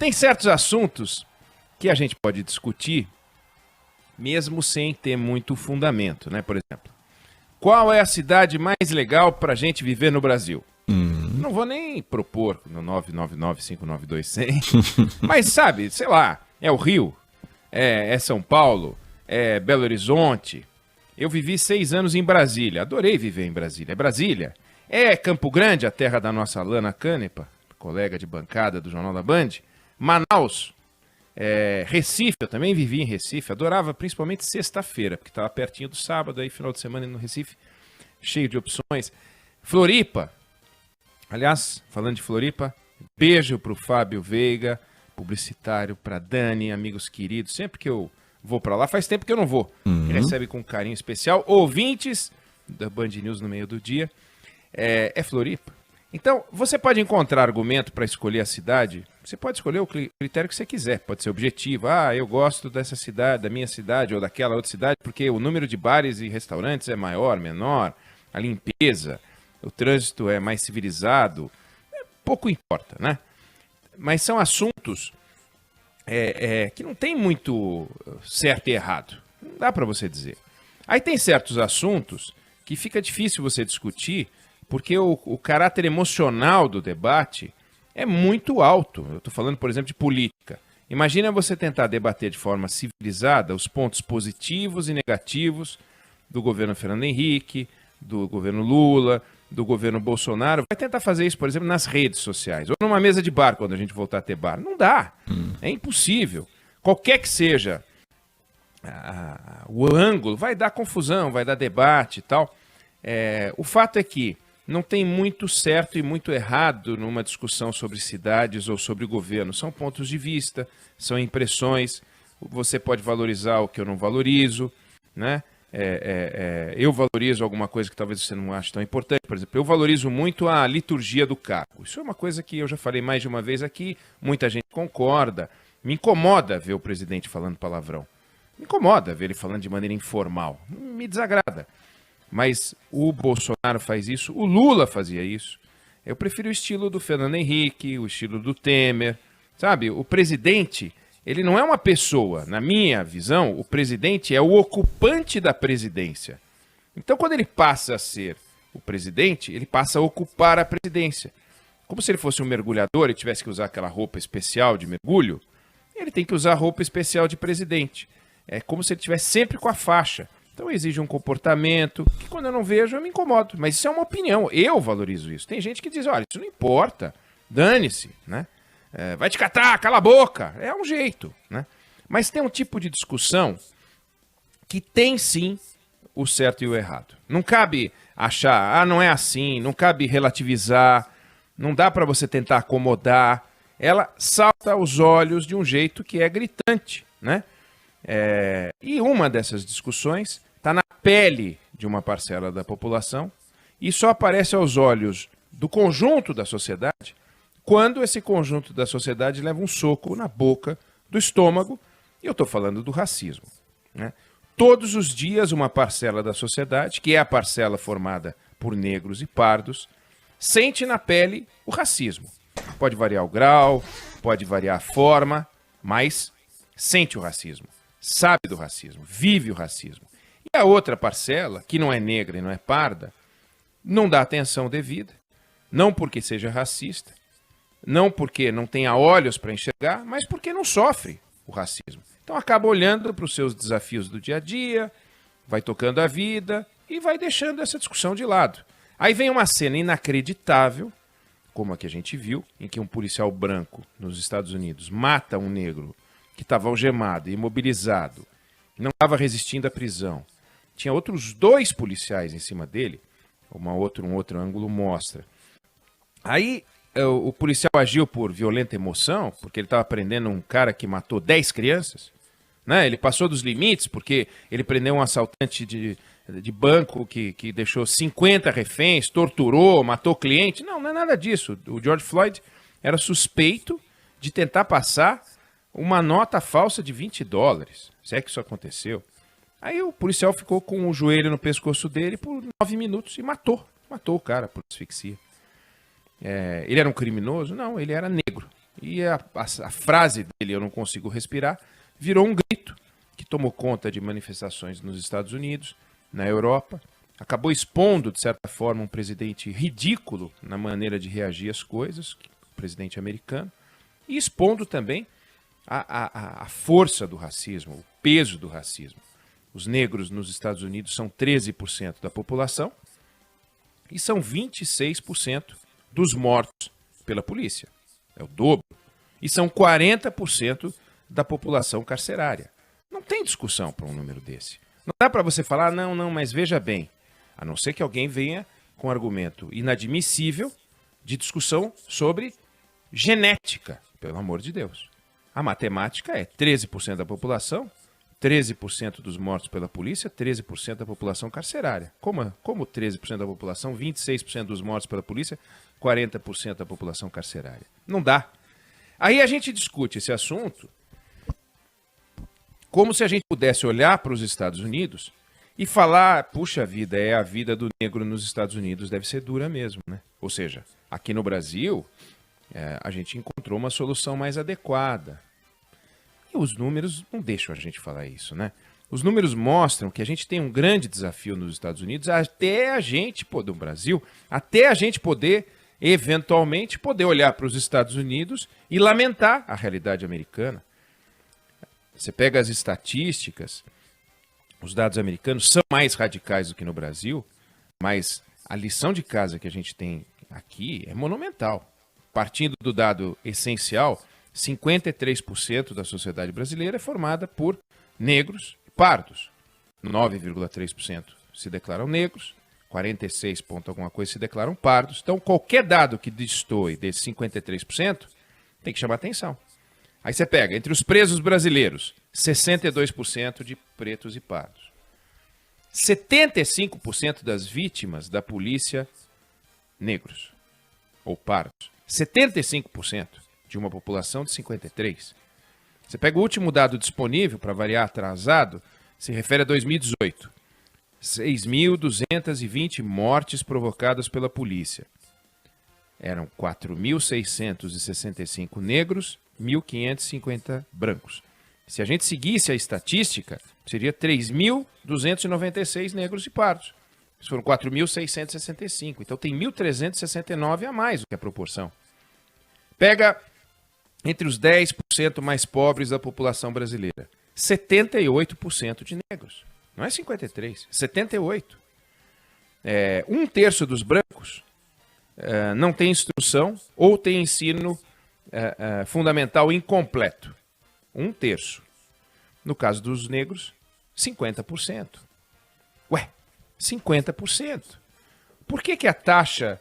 Tem certos assuntos que a gente pode discutir mesmo sem ter muito fundamento, né? Por exemplo, qual é a cidade mais legal para a gente viver no Brasil? Não vou nem propor no 999-592-100, mas sabe, sei lá, é o Rio, é São Paulo, é Belo Horizonte. Eu vivi 6 anos em Brasília, adorei viver em Brasília. É Brasília, é Campo Grande, a terra da nossa Lana Canepa, colega de bancada do Jornal da Band. Manaus, Recife, eu também vivi em Recife, adorava principalmente sexta-feira, porque estava pertinho do sábado, aí final de semana no Recife, cheio de opções. Floripa, aliás, falando de Floripa, beijo pro Fábio Veiga, publicitário, pra Dani, amigos queridos, sempre que eu vou pra lá, faz tempo que eu não vou, recebe com carinho especial, ouvintes da Band News no meio do dia, é Floripa. Então, você pode encontrar argumento para escolher a cidade, você pode escolher o critério que você quiser, pode ser objetivo, eu gosto dessa cidade, da minha cidade ou daquela outra cidade, porque o número de bares e restaurantes é maior, menor, a limpeza, o trânsito é mais civilizado, pouco importa, né? Mas são assuntos que não tem muito certo e errado, não dá para você dizer. Aí tem certos assuntos que fica difícil você discutir, porque o caráter emocional do debate é muito alto. Eu estou falando, por exemplo, de política. Imagina você tentar debater de forma civilizada os pontos positivos e negativos do governo Fernando Henrique, do governo Lula, do governo Bolsonaro. Vai tentar fazer isso, por exemplo, nas redes sociais. Ou numa mesa de bar, quando a gente voltar a ter bar. Não dá. É impossível. Qualquer que seja o ângulo, vai dar confusão, vai dar debate e tal. O fato é que não tem muito certo e muito errado numa discussão sobre cidades ou sobre governo. São pontos de vista, são impressões. Você pode valorizar o que eu não valorizo, né? Eu valorizo alguma coisa que talvez você não ache tão importante. Por exemplo, eu valorizo muito a liturgia do cargo. Isso é uma coisa que eu já falei mais de uma vez aqui, muita gente concorda. Me incomoda ver o presidente falando palavrão. Me incomoda ver ele falando de maneira informal. Me desagrada. Mas o Bolsonaro faz isso, o Lula fazia isso. Eu prefiro o estilo do Fernando Henrique, o estilo do Temer. Sabe, o presidente, ele não é uma pessoa. Na minha visão, o presidente é o ocupante da presidência. Então, quando ele passa a ser o presidente, ele passa a ocupar a presidência. Como se ele fosse um mergulhador e tivesse que usar aquela roupa especial de mergulho, ele tem que usar a roupa especial de presidente. É como se ele estivesse sempre com a faixa. Então exige um comportamento que quando eu não vejo eu me incomodo. Mas isso é uma opinião, eu valorizo isso. Tem gente que diz, olha, isso não importa, dane-se, né? Vai te catar, cala a boca. É um jeito, né? Mas tem um tipo de discussão que tem sim o certo e o errado. Não cabe achar, não é assim, não cabe relativizar, não dá para você tentar acomodar. Ela salta aos olhos de um jeito que é gritante, né? E uma dessas discussões está na pele de uma parcela da população e só aparece aos olhos do conjunto da sociedade quando esse conjunto da sociedade leva um soco na boca do estômago, e eu estou falando do racismo, né? Todos os dias uma parcela da sociedade, que é a parcela formada por negros e pardos, sente na pele o racismo. Pode variar o grau, pode variar a forma, mas sente o racismo. Sabe do racismo, vive o racismo. E a outra parcela, que não é negra e não é parda, não dá atenção devida, não porque seja racista, não porque não tenha olhos para enxergar, mas porque não sofre o racismo. Então acaba olhando para os seus desafios do dia a dia, vai tocando a vida e vai deixando essa discussão de lado. Aí vem uma cena inacreditável, como a que a gente viu, em que um policial branco nos Estados Unidos mata um negro que estava algemado, imobilizado, não estava resistindo à prisão. Tinha outros 2 policiais em cima dele, um outro ângulo mostra. Aí o policial agiu por violenta emoção, porque ele estava prendendo um cara que matou 10 crianças, né? Ele passou dos limites, porque ele prendeu um assaltante de banco que deixou 50 reféns, torturou, matou cliente. Não é nada disso. O George Floyd era suspeito de tentar passar uma nota falsa de $20. Se é que isso aconteceu. Aí o policial ficou com o joelho no pescoço dele por 9 minutos e matou o cara por asfixia. Ele era um criminoso? Não, ele era negro. E a frase dele, eu não consigo respirar, virou um grito que tomou conta de manifestações nos Estados Unidos, na Europa, acabou expondo, de certa forma, um presidente ridículo na maneira de reagir às coisas, o presidente americano, e expondo também a força do racismo, o peso do racismo. Os negros nos Estados Unidos são 13% da população e são 26% dos mortos pela polícia. É o dobro. E são 40% da população carcerária. Não tem discussão para um número desse. Não dá para você falar, não, mas veja bem. A não ser que alguém venha com um argumento inadmissível de discussão sobre genética, pelo amor de Deus. A matemática é 13% da população, 13% dos mortos pela polícia, 13% da população carcerária. Como 13% da população, 26% dos mortos pela polícia, 40% da população carcerária? Não dá. Aí a gente discute esse assunto como se a gente pudesse olhar para os Estados Unidos e falar, puxa vida, a vida do negro nos Estados Unidos deve ser dura mesmo, né? Ou seja, aqui no Brasil, a gente encontrou uma solução mais adequada. E os números não deixam a gente falar isso, né? Os números mostram que a gente tem um grande desafio nos Estados Unidos até a gente, do Brasil, até a gente poder, eventualmente, poder olhar para os Estados Unidos e lamentar a realidade americana. Você pega as estatísticas, os dados americanos são mais radicais do que no Brasil, mas a lição de casa que a gente tem aqui é monumental. Partindo do dado essencial, 53% da sociedade brasileira é formada por negros e pardos. 9,3% se declaram negros, 46 ponto alguma coisa se declaram pardos. Então, qualquer dado que destoe desses 53% tem que chamar atenção. Aí você pega, entre os presos brasileiros, 62% de pretos e pardos. 75% das vítimas da polícia, negros ou pardos. 75% de uma população de 53%. Você pega o último dado disponível, para variar atrasado, se refere a 2018. 6.220 mortes provocadas pela polícia. Eram 4.665 negros, 1.550 brancos. Se a gente seguisse a estatística, seria 3.296 negros e pardos. Isso foram 4.665. Então tem 1.369 a mais do que a proporção. Pega entre os 10% mais pobres da população brasileira. 78% de negros. Não é 53%, 78%. Um terço dos brancos não tem instrução ou tem ensino fundamental incompleto. Um terço. No caso dos negros, 50%. Ué, 50%. Por que a taxa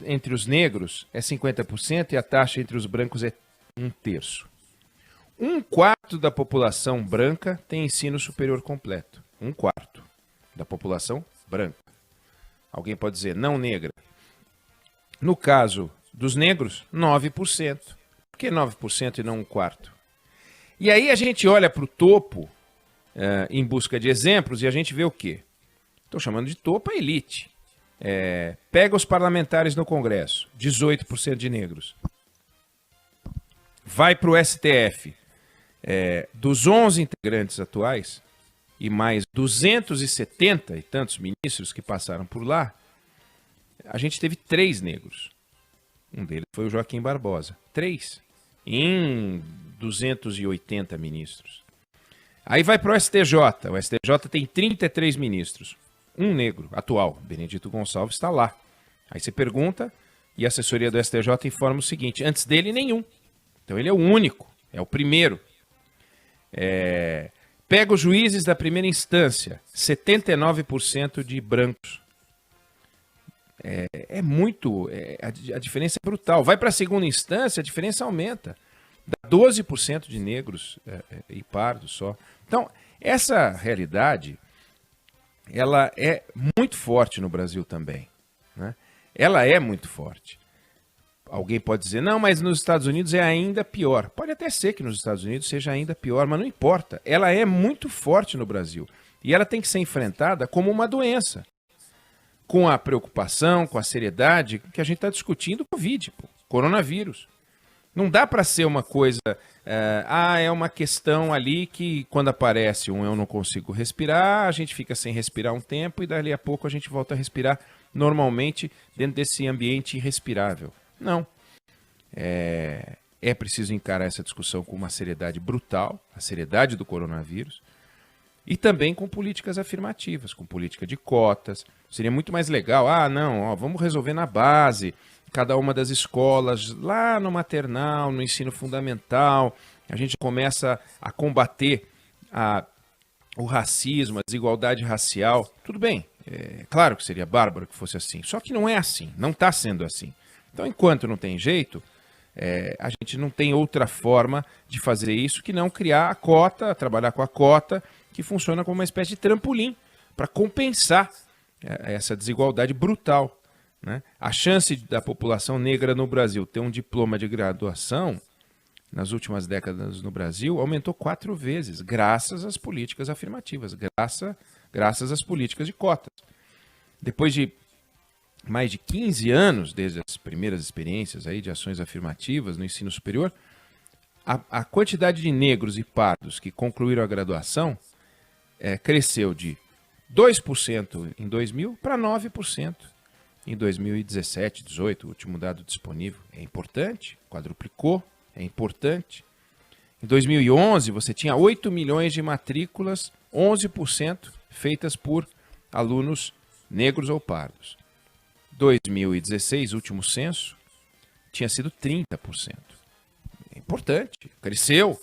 entre os negros é 50% e a taxa entre os brancos é um terço? Um quarto da população branca tem ensino superior completo. Um quarto da população branca. Alguém pode dizer não negra. No caso dos negros, 9%. Por que 9% e não um quarto? E aí a gente olha para o topo em busca de exemplos e a gente vê o quê? Estou chamando de topo a elite. Pega os parlamentares no Congresso, 18% de negros. Vai para o STF. Dos 11 integrantes atuais e mais 270 e tantos ministros que passaram por lá, a gente teve 3 negros. Um deles foi o Joaquim Barbosa. 3 em 280 ministros. Aí vai para o STJ. O STJ tem 33 ministros. Um negro atual, Benedito Gonçalves, está lá. Aí você pergunta e a assessoria do STJ informa o seguinte: antes dele, nenhum. Então ele é o único, é o primeiro. Pega os juízes da primeira instância, 79% de brancos. A diferença é brutal. Vai para a segunda instância, a diferença aumenta. Dá 12% de negros e pardos só. Então, essa realidade, ela é muito forte no Brasil também, né? Ela é muito forte. Alguém pode dizer, não, mas nos Estados Unidos é ainda pior. Pode até ser que nos Estados Unidos seja ainda pior, mas não importa. Ela é muito forte no Brasil. E ela tem que ser enfrentada como uma doença. Com a preocupação, com a seriedade que a gente está discutindo o Covid, coronavírus. Não dá para ser uma coisa... é uma questão ali que quando aparece um eu não consigo respirar, a gente fica sem respirar um tempo e dali a pouco a gente volta a respirar normalmente dentro desse ambiente irrespirável. Não. É preciso encarar essa discussão com uma seriedade brutal, a seriedade do coronavírus, e também com políticas afirmativas, com política de cotas. Seria muito mais legal, vamos resolver na base, cada uma das escolas, lá no maternal, no ensino fundamental, a gente começa a combater o racismo, a desigualdade racial. Tudo bem, claro que seria bárbaro que fosse assim, só que não é assim, não está sendo assim. Então, enquanto não tem jeito, a gente não tem outra forma de fazer isso que não criar a cota, trabalhar com a cota, que funciona como uma espécie de trampolim para compensar essa desigualdade brutal, né? A chance da população negra no Brasil ter um diploma de graduação nas últimas décadas no Brasil aumentou 4 vezes, graças às políticas afirmativas, graças às políticas de cotas. Depois de mais de 15 anos, desde as primeiras experiências aí de ações afirmativas no ensino superior, a quantidade de negros e pardos que concluíram a graduação cresceu de 2% em 2000 para 9% em 2017, 2018, o último dado disponível. É importante, quadruplicou, é importante. Em 2011, você tinha 8 milhões de matrículas, 11% feitas por alunos negros ou pardos. 2016, último censo, tinha sido 30%. É importante, cresceu.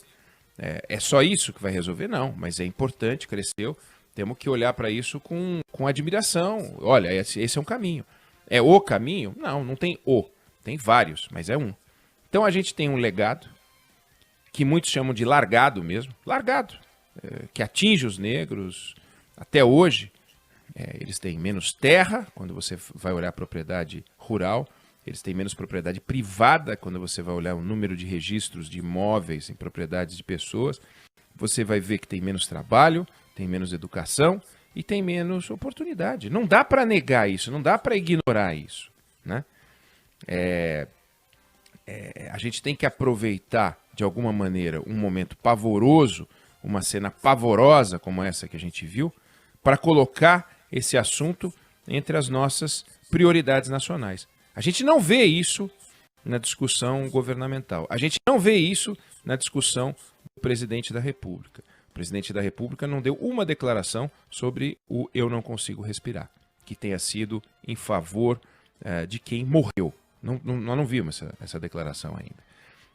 É só isso que vai resolver? Não, mas é importante, cresceu. Temos que olhar para isso com admiração. Olha, esse é um caminho. É o caminho? Não, não tem o. Tem vários, mas é um. Então a gente tem um legado, que muitos chamam de largado mesmo. Largado, que atinge os negros até hoje. Eles têm menos terra, quando você vai olhar a propriedade rural. Eles têm menos propriedade privada, quando você vai olhar o número de registros de imóveis em propriedades de pessoas. Você vai ver que tem menos trabalho, tem menos educação e tem menos oportunidade. Não dá para negar isso, não dá para ignorar isso, né? A gente tem que aproveitar, de alguma maneira, um momento pavoroso, uma cena pavorosa como essa que a gente viu, para colocar esse assunto entre as nossas prioridades nacionais. A gente não vê isso na discussão governamental. A gente não vê isso na discussão do presidente da República. O presidente da República não deu uma declaração sobre o eu não consigo respirar, que tenha sido em favor de quem morreu. Nós não vimos essa declaração ainda.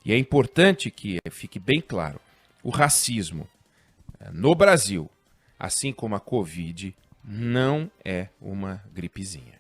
E é importante que fique bem claro, o racismo no Brasil, assim como a Covid, não é uma gripezinha.